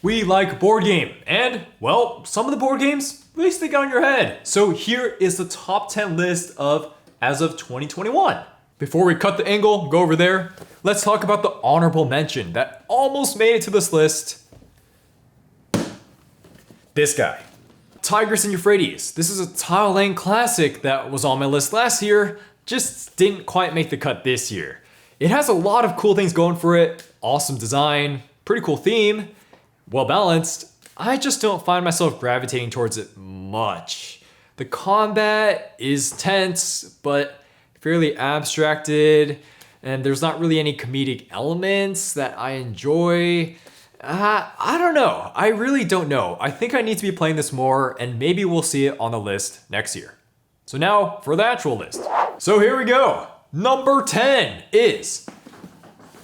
We like board game, and, well, some of the board games really stick out in your head. So here is the top 10 list of as of 2021. Before we cut the angle, go over there, let's talk about the honorable mention that almost made it to this list. This guy. Tigris and Euphrates. This is a tile laying classic that was on my list last year, just didn't quite make the cut this year. It has a lot of cool things going for it, awesome design, pretty cool theme, well balanced. I just don't find myself gravitating towards it much. The combat is tense, but fairly abstracted, and there's not really any comedic elements that I enjoy. I don't know. I really don't know. I think I need to be playing this more, and maybe we'll see it on the list next year. So now for the actual list. So here we go. Number 10 is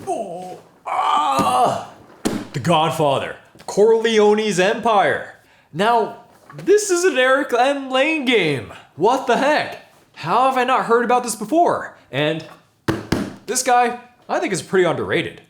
The Godfather, Corleone's Empire. Now, this is an Eric M. Lane game. What the heck? How have I not heard about this before? And this guy, I think is pretty underrated.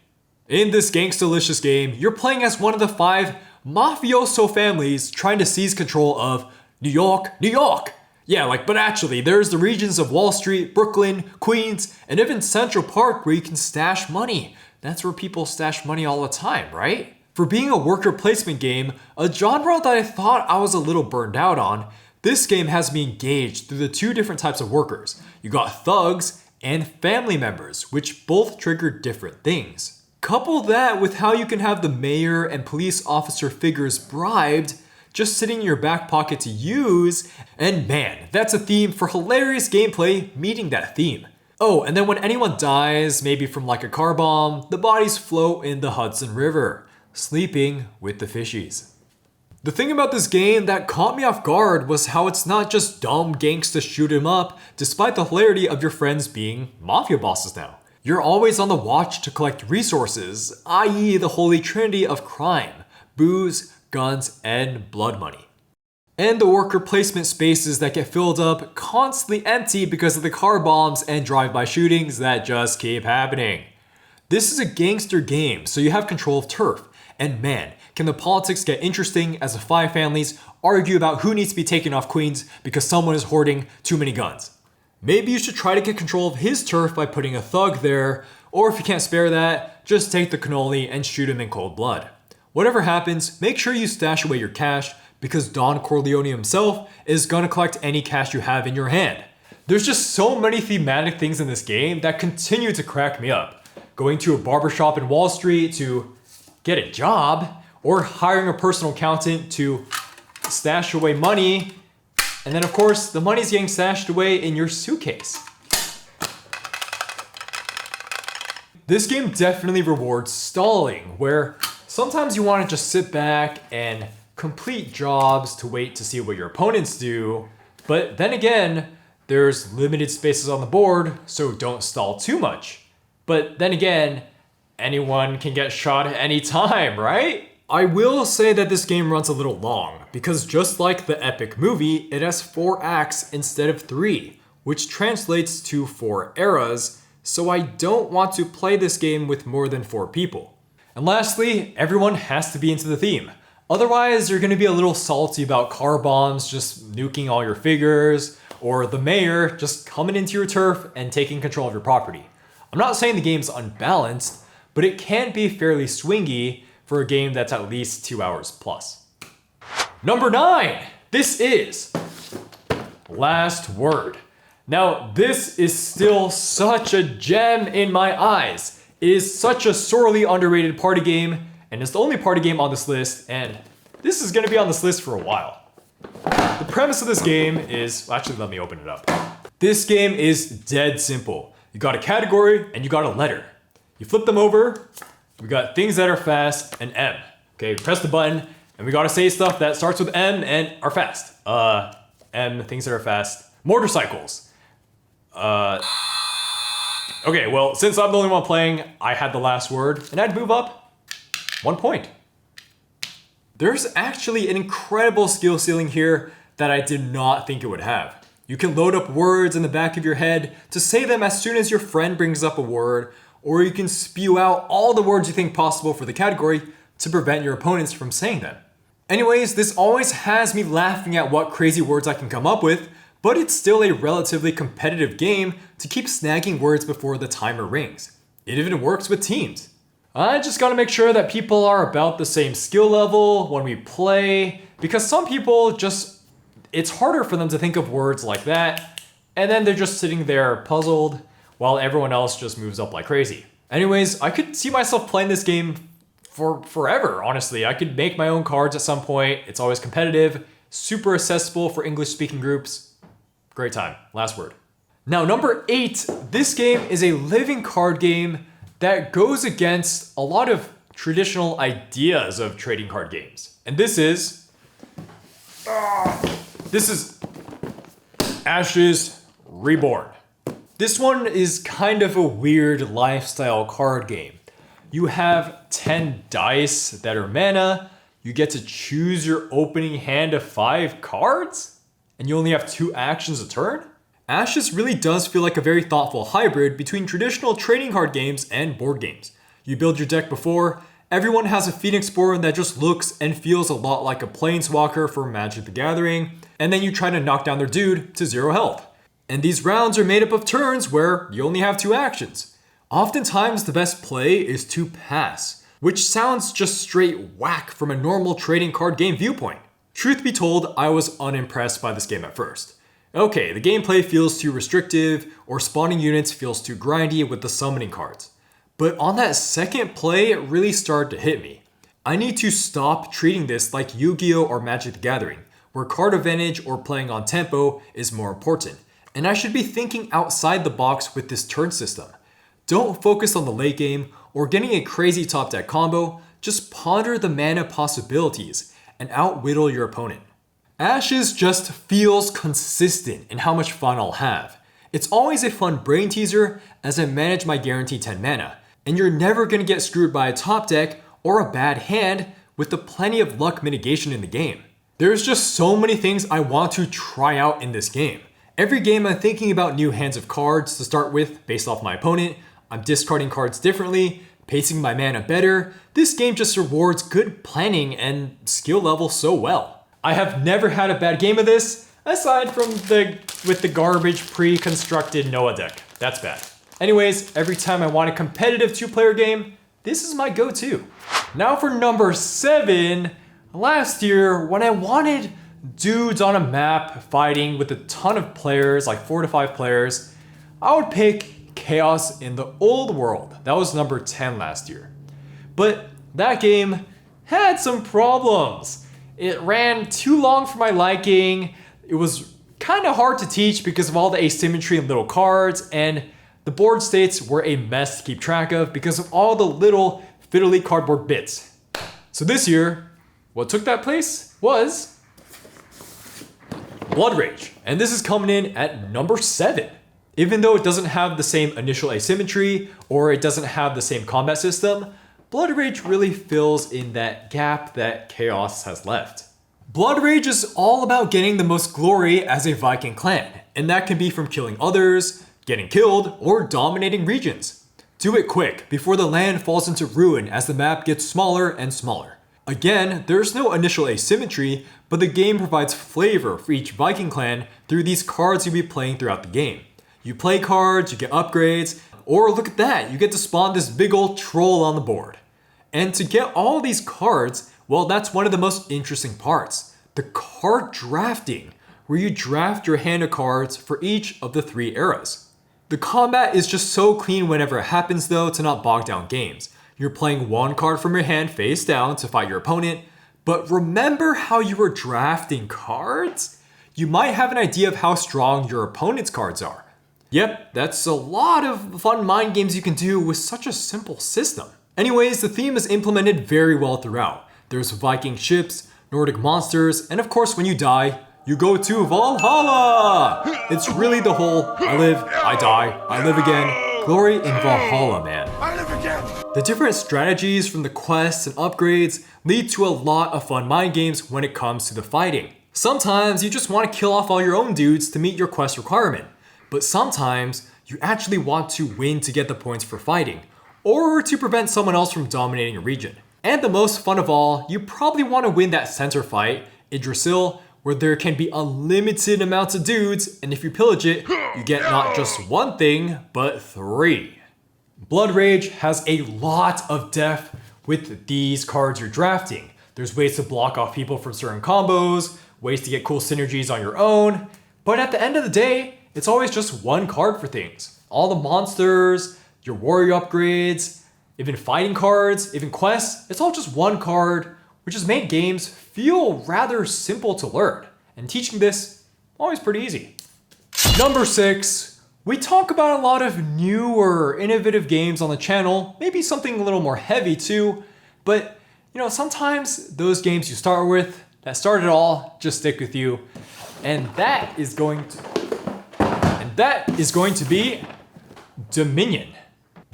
In this gangsta-licious game, you're playing as one of the 5 mafioso families trying to seize control of New York, New York. Yeah, but actually, there's the regions of Wall Street, Brooklyn, Queens, and even Central Park where you can stash money. That's where people stash money all the time, right? For being a worker placement game, a genre that I thought I was a little burned out on, this game has me engaged through the 2 different types of workers. You got thugs and family members, which both trigger different things. Couple that with how you can have the mayor and police officer figures bribed, just sitting in your back pocket to use, and man, that's a theme for hilarious gameplay meeting that theme. Oh, and then when anyone dies, maybe from a car bomb, the bodies float in the Hudson River, sleeping with the fishies. The thing about this game that caught me off guard was how it's not just dumb gangsta shoot 'em up, despite the hilarity of your friends being mafia bosses now. You're always on the watch to collect resources, i.e. the holy trinity of crime, booze, guns, and blood money. And the worker placement spaces that get filled up constantly empty because of the car bombs and drive-by shootings that just keep happening. This is a gangster game, so you have control of turf. And man, can the politics get interesting as the 5 families argue about who needs to be taken off Queens because someone is hoarding too many guns. Maybe you should try to get control of his turf by putting a thug there, or if you can't spare that, just take the cannoli and shoot him in cold blood. Whatever happens, make sure you stash away your cash because Don Corleone himself is gonna collect any cash you have in your hand. There's just so many thematic things in this game that continue to crack me up. Going to a barbershop in Wall Street to get a job, or hiring a personal accountant to stash away money, and then of course, the money's getting stashed away in your suitcase. This game definitely rewards stalling, where sometimes you want to just sit back and complete jobs to wait to see what your opponents do, but then again, there's limited spaces on the board, so don't stall too much. But then again, anyone can get shot at any time, right? I will say that this game runs a little long, because just like the epic movie, it has 4 acts instead of 3, which translates to 4 eras, so I don't want to play this game with more than 4 people. And lastly, everyone has to be into the theme. Otherwise, you're gonna be a little salty about car bombs just nuking all your figures, or the mayor just coming into your turf and taking control of your property. I'm not saying the game's unbalanced, but it can be fairly swingy for a game that's at least 2 hours plus. Number 9, this is Last Word. Now, this is still such a gem in my eyes. It is such a sorely underrated party game, and it's the only party game on this list, and this is gonna be on this list for a while. The premise of this game is, actually let me open it up. This game is dead simple. You got a category and you got a letter. You flip them over, we got things that are fast and M. Okay, press the button, and we gotta say stuff that starts with M and are fast. M, things that are fast. Motorcycles. Okay, well, since I'm the only one playing, I had the last word, and I'd move up 1 point. There's actually an incredible skill ceiling here that I did not think it would have. You can load up words in the back of your head to say them as soon as your friend brings up a word, or you can spew out all the words you think possible for the category to prevent your opponents from saying them. Anyways, this always has me laughing at what crazy words I can come up with, but it's still a relatively competitive game to keep snagging words before the timer rings. It even works with teams. I just gotta make sure that people are about the same skill level when we play, because some people it's harder for them to think of words like that, and then they're just sitting there puzzled while everyone else just moves up like crazy. Anyways, I could see myself playing this game for forever, honestly. I could make my own cards at some point. It's always competitive, super accessible for English-speaking groups. Great time. Last word. Now, number 8, this game is a living card game that goes against a lot of traditional ideas of trading card games. And this is Ash's Reborn. This one is kind of a weird lifestyle card game. You have 10 dice that are mana, you get to choose your opening hand of 5 cards, and you only have 2 actions a turn? Ash's really does feel like a very thoughtful hybrid between traditional trading card games and board games. You build your deck before, everyone has a Phoenix board that just looks and feels a lot like a Planeswalker for Magic the Gathering, and then you try to knock down their dude to 0 health. And these rounds are made up of turns where you only have 2 actions. Oftentimes the best play is to pass, which sounds just straight whack from a normal trading card game viewpoint. Truth be told, I was unimpressed by this game at first. Okay, the gameplay feels too restrictive, or spawning units feels too grindy with the summoning cards. But on that second play, it really started to hit me. I need to stop treating this like Yu-Gi-Oh or Magic the Gathering, where card advantage or playing on tempo is more important. And I should be thinking outside the box with this turn system. Don't focus on the late game or getting a crazy top deck combo, just ponder the mana possibilities and outwhittle your opponent. Ash's just feels consistent in how much fun I'll have. It's always a fun brain teaser as I manage my guaranteed 10 mana, and you're never gonna get screwed by a top deck or a bad hand with the plenty of luck mitigation in the game. There's just so many things I want to try out in this game. Every game I'm thinking about new hands of cards to start with based off my opponent, I'm discarding cards differently, pacing my mana better. This game just rewards good planning and skill level so well. I have never had a bad game of this, aside from with the garbage pre-constructed Noah deck. That's bad. Anyways, every time I want a competitive 2-player game, this is my go-to. Now for number 7, last year when I wanted dudes on a map fighting with a ton of players, like 4 to 5 players, I would pick Chaos in the Old World. That was number 10 last year. But that game had some problems. It ran too long for my liking, it was kind of hard to teach because of all the asymmetry and little cards, and the board states were a mess to keep track of because of all the little fiddly cardboard bits. So this year, what took that place was Blood Rage, and this is coming in at number 7. Even though it doesn't have the same initial asymmetry or it doesn't have the same combat system, Blood Rage really fills in that gap that Chaos has left. Blood Rage is all about getting the most glory as a Viking clan, and that can be from killing others, getting killed, or dominating regions. Do it quick, before the land falls into ruin as the map gets smaller and smaller. Again, there's no initial asymmetry, but the game provides flavor for each Viking clan through these cards you'll be playing throughout the game. You play cards, you get upgrades, or look at that, you get to spawn this big old troll on the board. And to get all these cards, well, that's one of the most interesting parts. The card drafting, where you draft your hand of cards for each of the 3 eras. The combat is just so clean whenever it happens though to not bog down games. You're playing 1 card from your hand face down to fight your opponent, but remember how you were drafting cards? You might have an idea of how strong your opponent's cards are. Yep, that's a lot of fun mind games you can do with such a simple system. Anyways, the theme is implemented very well throughout. There's Viking ships, Nordic monsters, and of course when you die, you go to Valhalla! It's really the whole I live, I die, I live again, glory in Valhalla, man. I live again! The different strategies from the quests and upgrades lead to a lot of fun mind games when it comes to the fighting. Sometimes you just want to kill off all your own dudes to meet your quest requirement, but sometimes you actually want to win to get the points for fighting, or to prevent someone else from dominating a region. And the most fun of all, you probably want to win that center fight, Yggdrasil, where there can be unlimited amounts of dudes, and if you pillage it, you get not just one thing, but 3. Blood Rage has a lot of depth with these cards you're drafting. There's ways to block off people from certain combos, ways to get cool synergies on your own, but at the end of the day, it's always just one card for things. All the monsters, your warrior upgrades, even fighting cards, even quests, it's all just one card, which has made games feel rather simple to learn. And teaching this, always pretty easy. Number 6, we talk about a lot of newer, innovative games on the channel, maybe something a little more heavy too, but sometimes those games you start with, that start it all, just stick with you. And that is going to be Dominion.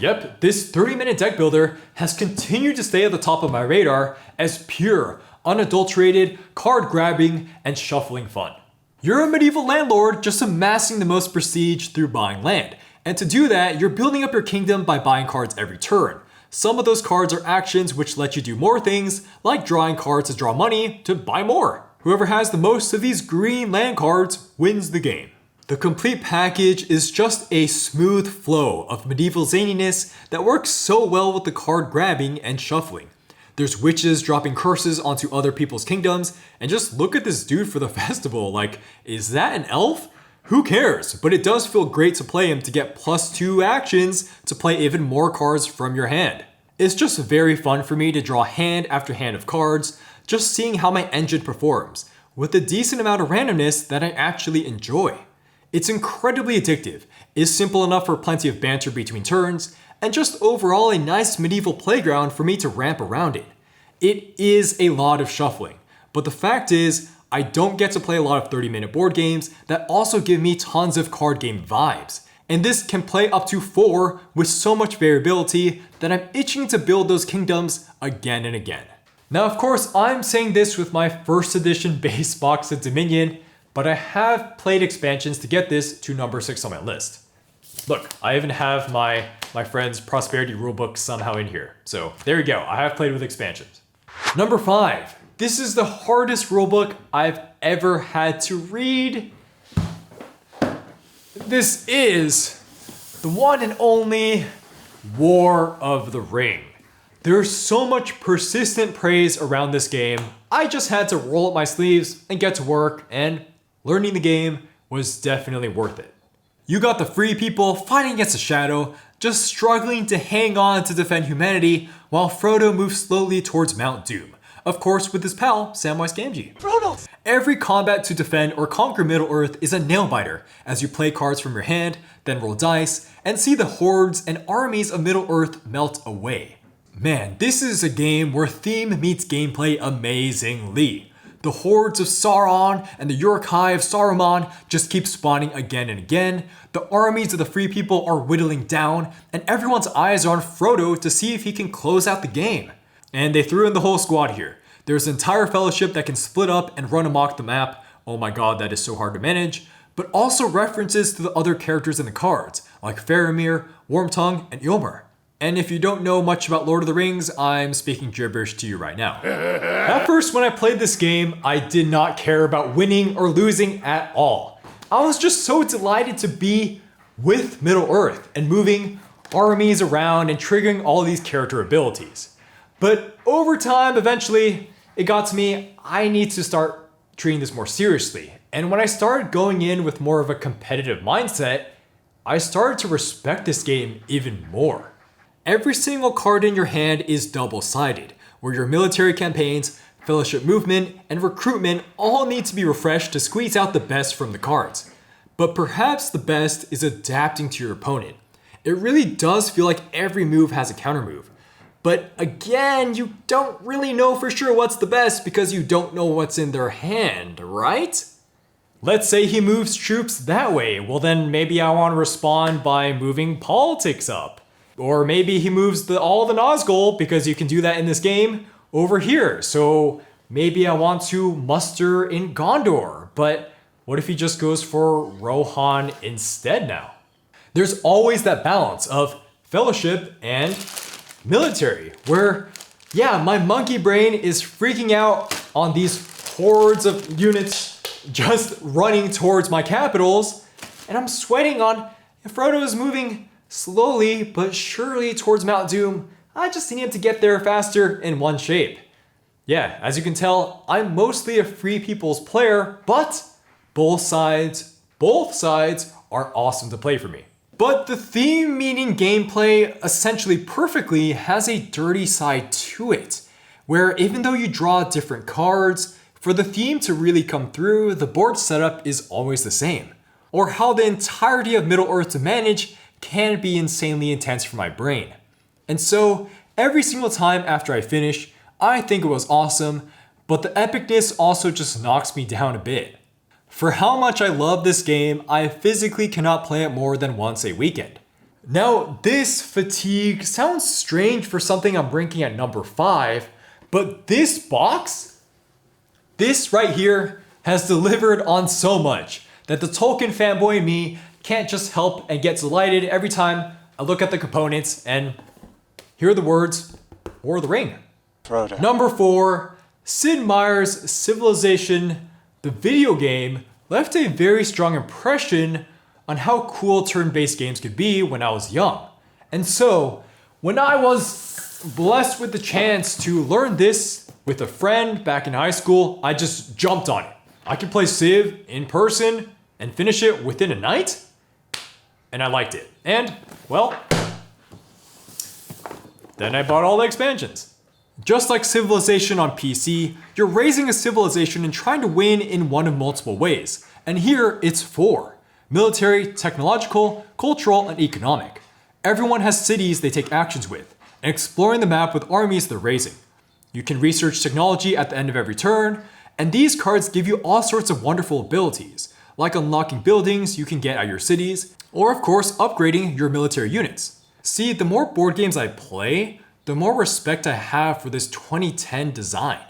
Yep, this 30-minute deck builder has continued to stay at the top of my radar as pure, unadulterated, card grabbing, and shuffling fun. You're a medieval landlord just amassing the most prestige through buying land. And to do that, you're building up your kingdom by buying cards every turn. Some of those cards are actions which let you do more things, like drawing cards to draw money to buy more. Whoever has the most of these green land cards wins the game. The complete package is just a smooth flow of medieval zaniness that works so well with the card grabbing and shuffling. There's witches dropping curses onto other people's kingdoms, and just look at this dude for the festival, like, is that an elf? Who cares? But it does feel great to play him to get +2 actions to play even more cards from your hand. It's just very fun for me to draw hand after hand of cards, just seeing how my engine performs, with a decent amount of randomness that I actually enjoy. It's incredibly addictive, is simple enough for plenty of banter between turns, and just overall a nice medieval playground for me to ramp around in. It is a lot of shuffling, but the fact is, I don't get to play a lot of 30-minute board games that also give me tons of card game vibes. And this can play up to 4 with so much variability that I'm itching to build those kingdoms again and again. Now, of course, I'm saying this with my first edition base box of Dominion, but I have played expansions to get this to number 6 on my list. Look, I even have my friend's Prosperity rulebook somehow in here. So there you go, I have played with expansions. Number 5. This is the hardest rulebook I've ever had to read. This is the one and only War of the Ring. There's so much persistent praise around this game, I just had to roll up my sleeves and get to work, and learning the game was definitely worth it. You got the free people fighting against the shadow, just struggling to hang on to defend humanity, while Frodo moves slowly towards Mount Doom. Of course, with his pal, Samwise Gamgee. Frodo! Every combat to defend or conquer Middle-earth is a nail-biter, as you play cards from your hand, then roll dice, and see the hordes and armies of Middle-earth melt away. Man, this is a game where theme meets gameplay amazingly. The hordes of Sauron and the Uruk-hai of Saruman just keep spawning again and again, the armies of the free people are whittling down, and everyone's eyes are on Frodo to see if he can close out the game. And they threw in the whole squad here. There's an entire fellowship that can split up and run amok the map. Oh my god, that is so hard to manage. But also references to the other characters in the cards, like Faramir, Wormtongue, and Eomer. And if you don't know much about Lord of the Rings, I'm speaking gibberish to you right now. At first, when I played this game, I did not care about winning or losing at all. I was just so delighted to be with Middle-earth and moving armies around and triggering all these character abilities. But over time, eventually, it got to me, I need to start treating this more seriously. And when I started going in with more of a competitive mindset, I started to respect this game even more. Every single card in your hand is double-sided, where your military campaigns, fellowship movement, and recruitment all need to be refreshed to squeeze out the best from the cards. But perhaps the best is adapting to your opponent. It really does feel like every move has a counter move. But again, you don't really know for sure what's the best because you don't know what's in their hand, right? Let's say he moves troops that way. Well, then maybe I want to respond by moving politics up. Or maybe he moves all the Nazgul, because you can do that in this game, over here. So maybe I want to muster in Gondor. But what if he just goes for Rohan instead now? There's always that balance of fellowship and military, where Yeah, my monkey brain is freaking out on these hordes of units just running towards my capitals, and I'm sweating on if Frodo is moving slowly but surely towards Mount Doom. I just need him to get there faster in one shape. Yeah, as you can tell, I'm mostly a Free People's player, but both sides are awesome to play for me. But the theme meaning gameplay essentially perfectly has a dirty side to it, where even though you draw different cards, for the theme to really come through, the board setup is always the same. Or how the entirety of Middle-earth to manage can be insanely intense for my brain. And so, every single time after I finish, I think it was awesome, but the epicness also just knocks me down a bit. For how much I love this game, I physically cannot play it more than once a weekend. Now, this fatigue sounds strange for something I'm ranking at number 5, but this box? This right here has delivered on so much that the Tolkien fanboy in me can't just help and get delighted every time I look at the components and hear the words, or the ring. Frodo. Number 4, Sid Meier's Civilization, the video game, left a very strong impression on how cool turn-based games could be when I was young. And so, when I was blessed with the chance to learn this with a friend back in high school, I just jumped on it. I could play Civ in person and finish it within a night, and I liked it. And, well, then I bought all the expansions. Just like Civilization on PC, you're raising a civilization and trying to win in one of multiple ways. And here, it's 4. Military, technological, cultural, and economic. Everyone has cities they take actions with, and exploring the map with armies they're raising. You can research technology at the end of every turn, and these cards give you all sorts of wonderful abilities, like unlocking buildings you can get at your cities, or of course upgrading your military units. See, the more board games I play, the more respect I have for this 2010 design.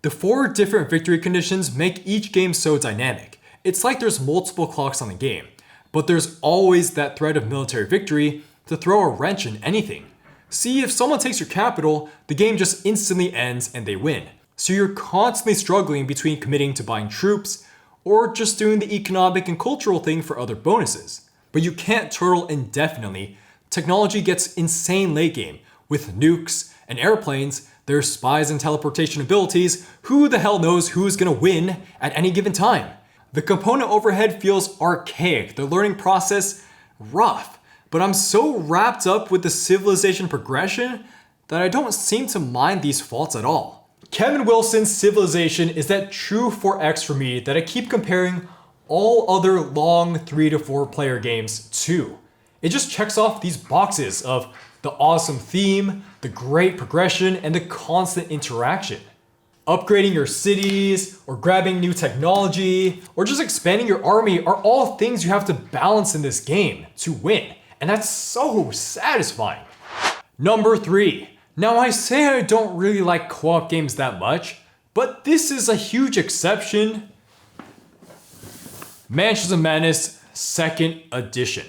The 4 different victory conditions make each game so dynamic. It's like there's multiple clocks on the game, but there's always that threat of military victory to throw a wrench in anything. See, if someone takes your capital, the game just instantly ends and they win. So you're constantly struggling between committing to buying troops or just doing the economic and cultural thing for other bonuses. But you can't turtle indefinitely. Technology gets insane late game. With nukes and airplanes, there's spies and teleportation abilities. Who the hell knows who's gonna win at any given time? The component overhead feels archaic, the learning process rough. But I'm so wrapped up with the civilization progression that I don't seem to mind these faults at all. Kevin Wilson's Civilization is that true 4X for me that I keep comparing all other long 3 to 4 player games to. It just checks off these boxes of the awesome theme, the great progression, and the constant interaction. Upgrading your cities, or grabbing new technology, or just expanding your army are all things you have to balance in this game to win, and that's so satisfying. Number 3. Now I say I don't really like co-op games that much, but this is a huge exception. Mansions of Madness 2nd Edition.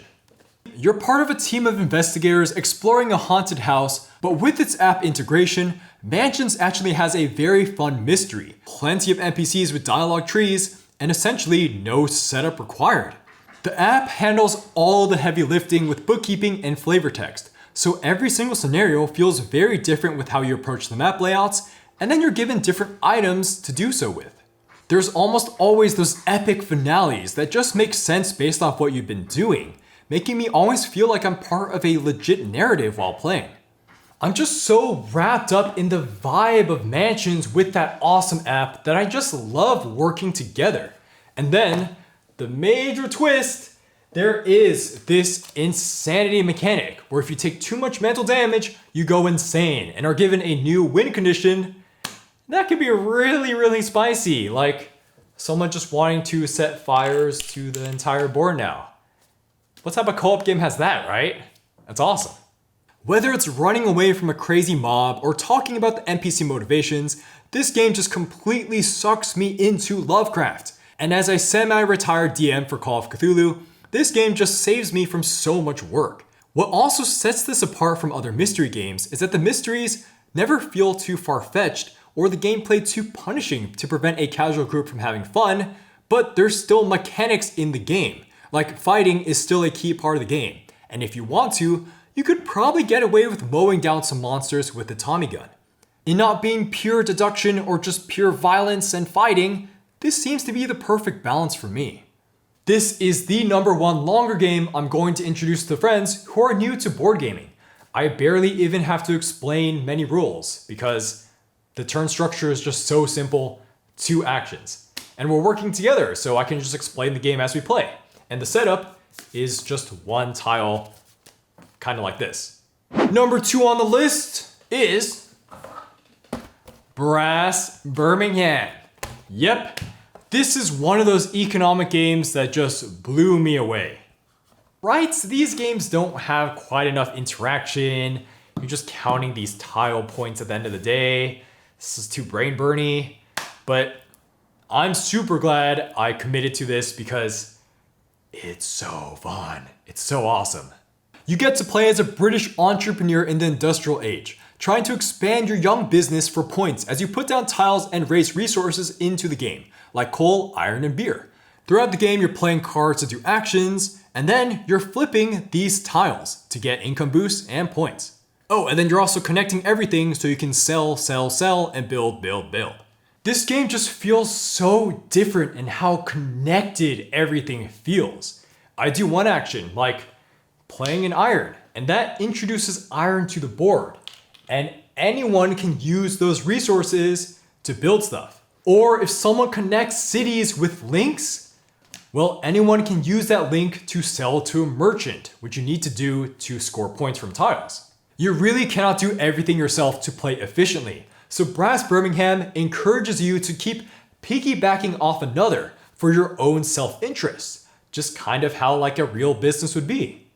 You're part of a team of investigators exploring a haunted house, but with its app integration, Mansions actually has a very fun mystery, plenty of NPCs with dialogue trees, and essentially no setup required. The app handles all the heavy lifting with bookkeeping and flavor text, so every single scenario feels very different with how you approach the map layouts, and then you're given different items to do so with. There's almost always those epic finales that just make sense based off what you've been doing, making me always feel like I'm part of a legit narrative while playing. I'm just so wrapped up in the vibe of Mansions with that awesome app that I just love working together. And then, the major twist, there is this insanity mechanic where if you take too much mental damage, you go insane and are given a new win condition that can be really spicy, like someone just wanting to set fires to the entire board now. What type of co-op game has that, right? That's awesome. Whether it's running away from a crazy mob or talking about the NPC motivations, this game just completely sucks me into Lovecraft. And as a semi-retired DM for Call of Cthulhu, this game just saves me from so much work. What also sets this apart from other mystery games is that the mysteries never feel too far-fetched or the gameplay too punishing to prevent a casual group from having fun, but there's still mechanics in the game. Like fighting is still a key part of the game, and if you want to, you could probably get away with mowing down some monsters with the Tommy gun. In not being pure deduction or just pure violence and fighting, this seems to be the perfect balance for me. This is the #1 longer game I'm going to introduce to friends who are new to board gaming. I barely even have to explain many rules because the turn structure is just so simple, 2 actions. And we're working together, so I can just explain the game as we play. And the setup is just 1 tile, kind of like this. Number 2 on the list is Brass Birmingham. Yep, this is one of those economic games that just blew me away. Right, these games don't have quite enough interaction. You're just counting these tile points at the end of the day. This is too brain burny, but I'm super glad I committed to this because it's so fun. It's so awesome. You get to play as a British entrepreneur in the industrial age, trying to expand your young business for points as you put down tiles and raise resources into the game, like coal, iron, and beer. Throughout the game, you're playing cards to do actions, and then you're flipping these tiles to get income boosts and points. Oh, and then you're also connecting everything so you can sell, and build. This game just feels so different in how connected everything feels. I do one action, like playing an iron, and that introduces iron to the board. And anyone can use those resources to build stuff. Or if someone connects cities with links, well, anyone can use that link to sell to a merchant, which you need to do to score points from tiles. You really cannot do everything yourself to play efficiently. So Brass Birmingham encourages you to keep piggybacking off another for your own self-interest, just kind of how like a real business would be.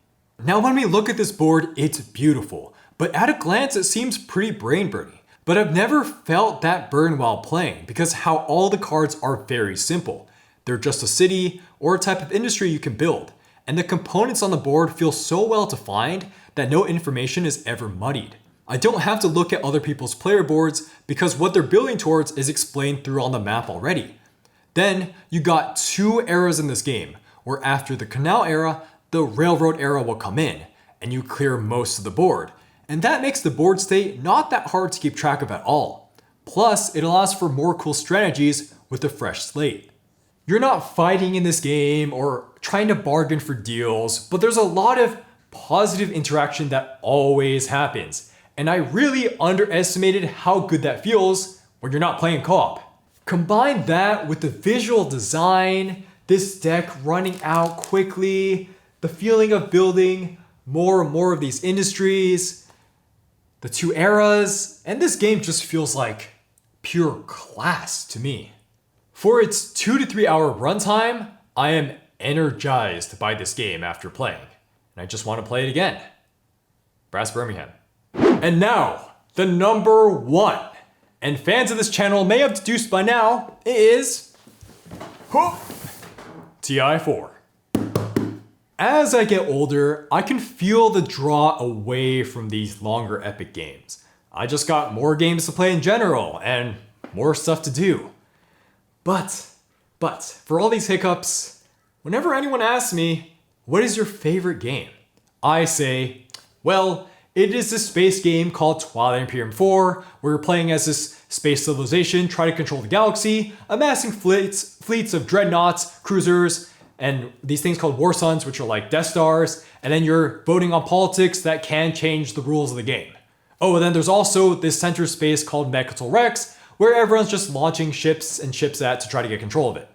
Now when we look at this board, it's beautiful, but at a glance it seems pretty brain burny. But I've never felt that burn while playing because how all the cards are very simple. They're just a city or a type of industry you can build, and the components on the board feel so well defined that no information is ever muddied. I don't have to look at other people's player boards because what they're building towards is explained through on the map already. Then you got 2 eras in this game, where after the canal era, the railroad era will come in, and you clear most of the board. And that makes the board state not that hard to keep track of at all. Plus, it allows for more cool strategies with a fresh slate. You're not fighting in this game or trying to bargain for deals, but there's a lot of positive interaction that always happens. And I really underestimated how good that feels when you're not playing co-op. Combine that with the visual design, this deck running out quickly, the feeling of building more and more of these industries, the 2 eras, and this game just feels like pure class to me. For its 2 to 3 hour runtime, I am energized by this game after playing, and I just want to play it again. Brass Birmingham. And now, the #1, and fans of this channel may have deduced by now, is TI4. As I get older, I can feel the draw away from these longer epic games. I just got more games to play in general, and more stuff to do. But, for all these hiccups, whenever anyone asks me, what is your favorite game? I say, well, it is this space game called Twilight Imperium 4, where you're playing as this space civilization, try to control the galaxy, amassing fleets of dreadnoughts, cruisers, and these things called war suns, which are like Death Stars, and then you're voting on politics that can change the rules of the game. Oh, and then there's also this center space called Mechanical Rex, where everyone's just launching ships and chipsat to try to get control of it.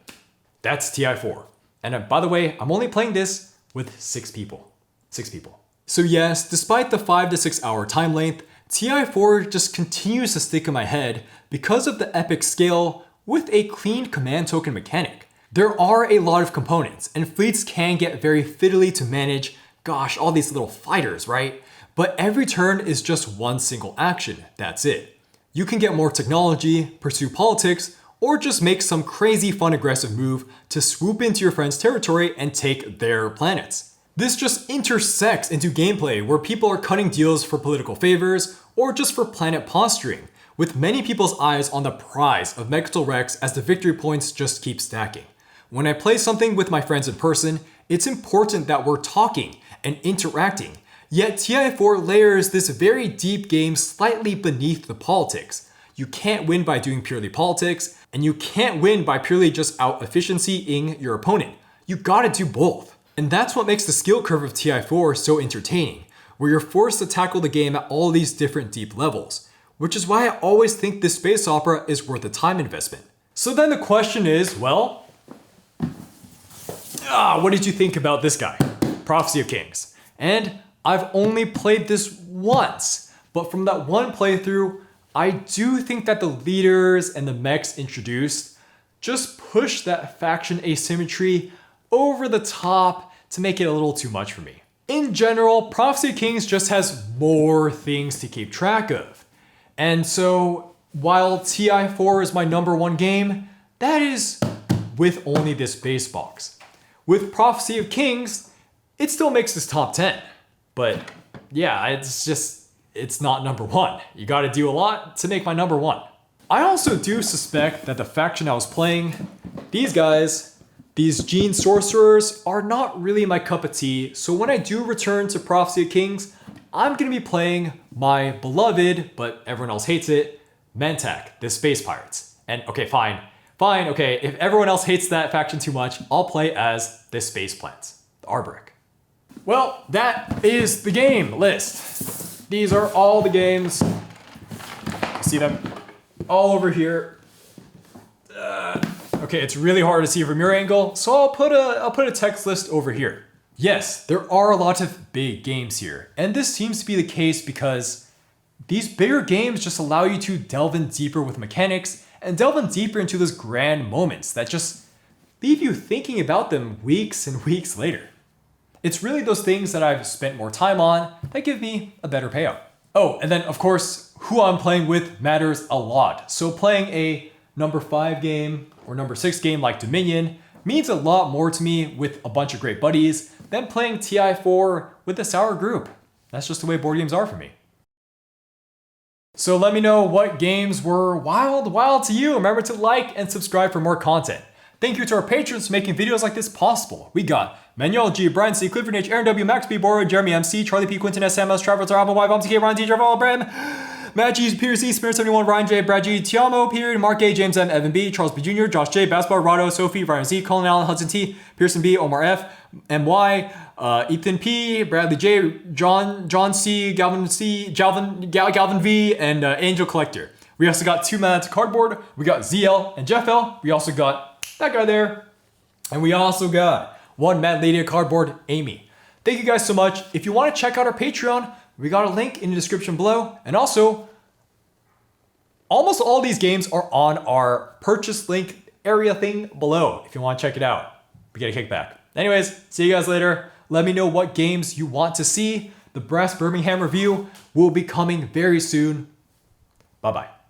That's TI4. And by the way, I'm only playing this with 6 people. 6 people. So yes, despite the 5 to 6 hour time length, TI4 just continues to stick in my head because of the epic scale with a clean command token mechanic. There are a lot of components, and fleets can get very fiddly to manage, gosh, all these little fighters, right? But every turn is just one single action, that's it. You can get more technology, pursue politics, or just make some crazy fun aggressive move to swoop into your friend's territory and take their planets. This just intersects into gameplay where people are cutting deals for political favors or just for planet posturing, with many people's eyes on the prize of Mechtel Rex as the victory points just keep stacking. When I play something with my friends in person, it's important that we're talking and interacting, yet TI4 layers this very deep game slightly beneath the politics. You can't win by doing purely politics, and you can't win by purely just out-efficiencying your opponent. You gotta do both. And that's what makes the skill curve of TI4 so entertaining, where you're forced to tackle the game at all these different deep levels, which is why I always think this space opera is worth a time investment. So then the question is, well, what did you think about this guy, Prophecy of Kings? And I've only played this once, but from that one playthrough, I do think that the leaders and the mechs introduced just push that faction asymmetry over the top to make it a little too much for me. In general, Prophecy of Kings just has more things to keep track of. And so while TI4 is my #1 game, that is with only this base box. With Prophecy of Kings, it still makes this top 10. But yeah, it's not #1. You gotta do a lot to make my #1. I also do suspect that the faction I was playing, these guys, these Gene Sorcerers, are not really my cup of tea, so when I do return to Prophecy of Kings, I'm gonna be playing my beloved, but everyone else hates it, Mentak, the Space Pirates. And okay, fine, okay, if everyone else hates that faction too much, I'll play as the Space Plants, the Arbrick. Well, that is the game list. These are all the games. See them all over here. Okay, it's really hard to see from your angle, so I'll put a text list over here. Yes, there are a lot of big games here, and this seems to be the case because these bigger games just allow you to delve in deeper with mechanics and delve in deeper into those grand moments that just leave you thinking about them weeks and weeks later. It's really those things that I've spent more time on that give me a better payout. Oh, and then of course, who I'm playing with matters a lot. So playing a #5 game or #6 game like Dominion means a lot more to me with a bunch of great buddies than playing TI4 with a sour group. That's just the way board games are for me. So let me know what games were wild to you. Remember to like and subscribe for more content. Thank you to our patrons for making videos like this possible. We got Manuel G, Brian C, Clifford H, Aaron W, Max B, Bora, Jeremy MC, Charlie P, Quinton S, Sam S, Travis R, Alba Y, Bombs K, Ryan T, Trevor Brem, Matt G, Peter C, Spirit 71, Ryan J, Brad G, Tiamo, Period, Mark A, James M, Evan B, Charles B Jr., Josh J, Basketball, Rado, Sophie, Ryan Z, Colin Allen, Hudson T, Pearson B, Omar F, MY, Ethan P, Bradley J, John C, Galvin V, and Angel Collector. We also got 2 Mana to Cardboard. We got ZL and Jeff L. We also got that guy there. And we also got 1 Mad Lady of Cardboard, Amy. Thank you guys so much. If you want to check out our Patreon, we got a link in the description below. And also, almost all these games are on our purchase link area thing below if you want to check it out. We get a kickback. Anyways, see you guys later. Let me know what games you want to see. The Brass Birmingham review will be coming very soon. Bye-bye.